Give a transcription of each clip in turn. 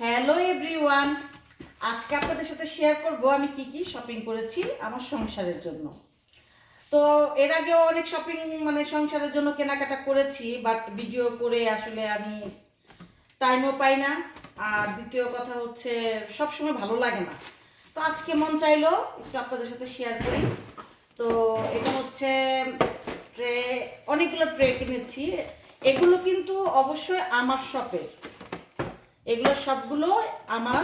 Hello everyone, আজকে আপনাদের সাথে শেয়ার করব আমি কি কি শপিং করেছি আমার সংসারের জন্য। তো এর আগেও অনেক শপিং সংসারের জন্য কেনাকাটা করেছি, বাট ভিডিও করে আসলে আমি টাইমও পাই না। আর দ্বিতীয় কথা হচ্ছে সব সময় ভালো লাগে না। তো আজকে মন চাইলো একটু আপনাদের সাথে শেয়ার করি। তো এটা হচ্ছে ট্রে, অনেকগুলো ট্রে কিনেছি। এগুলো কিন্তু অবশ্যই আমার শপের, এগুলো সবগুলো আমার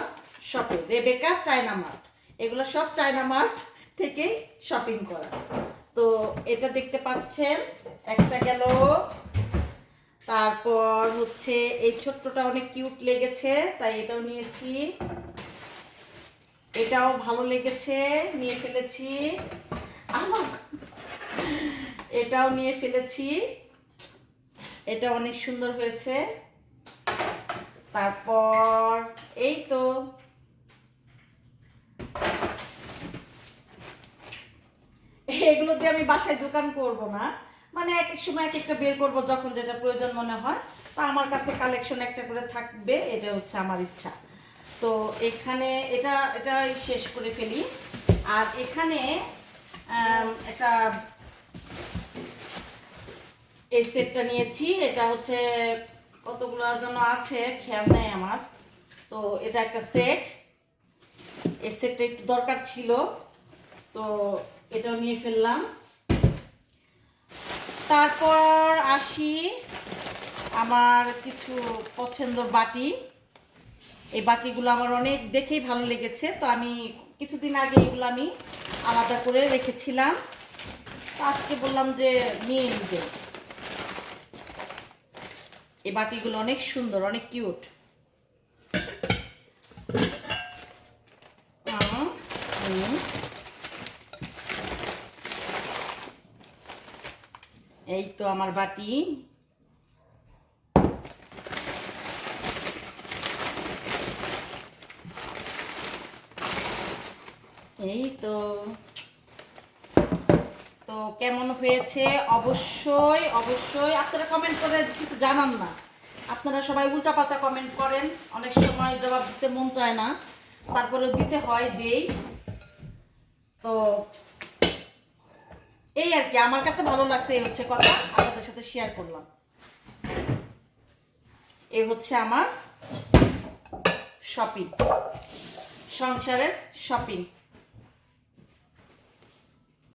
শপে, রেবেকা চায়না মার্ট, এগুলো সব চায়না মার্ট থেকেই শপিং করা। তো এটা দেখতে পাচ্ছেন, একটা গেল। তারপর হচ্ছে এই ছোট্টটা অনেক কিউট লেগেছে, তাই এটাও নিয়েছি। এটাও ভালো লেগেছে, নিয়ে ফেলেছি। আমার এটাও নিয়ে ফেলেছি, এটা অনেক সুন্দর হয়েছে। তারপর এই তো এগুলো দিয়ে আমি বাসায় দোকান করব না, এক এক সময় এক একটা বের করব যখন যেটা প্রয়োজন মনে হয়। তা আমার কাছে কালেকশন একটা করে থাকবে, এটা হচ্ছে আমার ইচ্ছা। তো এখানে এটা এটা শেষ করে ফেলি। আর এখানে একটা এই সেটটা নিয়েছি, এটা হচ্ছে কতগুলো যেন আছে খেয়াল নেই আমার। তো এটা একটা সেট, এই সেটটা একটু দরকার ছিল, তো এটাও নিয়ে ফেললাম। তারপর আসি আমার কিছু পছন্দের বাটি। এই বাটিগুলো আমার অনেক দেখেই ভালো লেগেছে, তো আমি কিছুদিন আগে এগুলো আমি আলাদা করে রেখেছিলাম। তো আজকে বললাম যে নিয়ে নিতে। এই বাটিগুলো অনেক সুন্দর, অনেক কিউট। এই তো আমার বাটি। এই তো তো কেমন হয়েছে অবশ্যই অবশ্যই আপনারা কমেন্ট করে কিছু জানান না। আপনারা সবাই উল্টাপাল্টা কমেন্ট করেন, অনেক সময় জবাব দিতে মন চায় না, তারপরেও দিতে হয়, দেই। তো এই আর কি, আমার কাছে ভালো লাগছে, এই হচ্ছে কথা, আপনাদের সাথে শেয়ার করলাম। এই হচ্ছে আমার শপিং, সংসারের শপিং।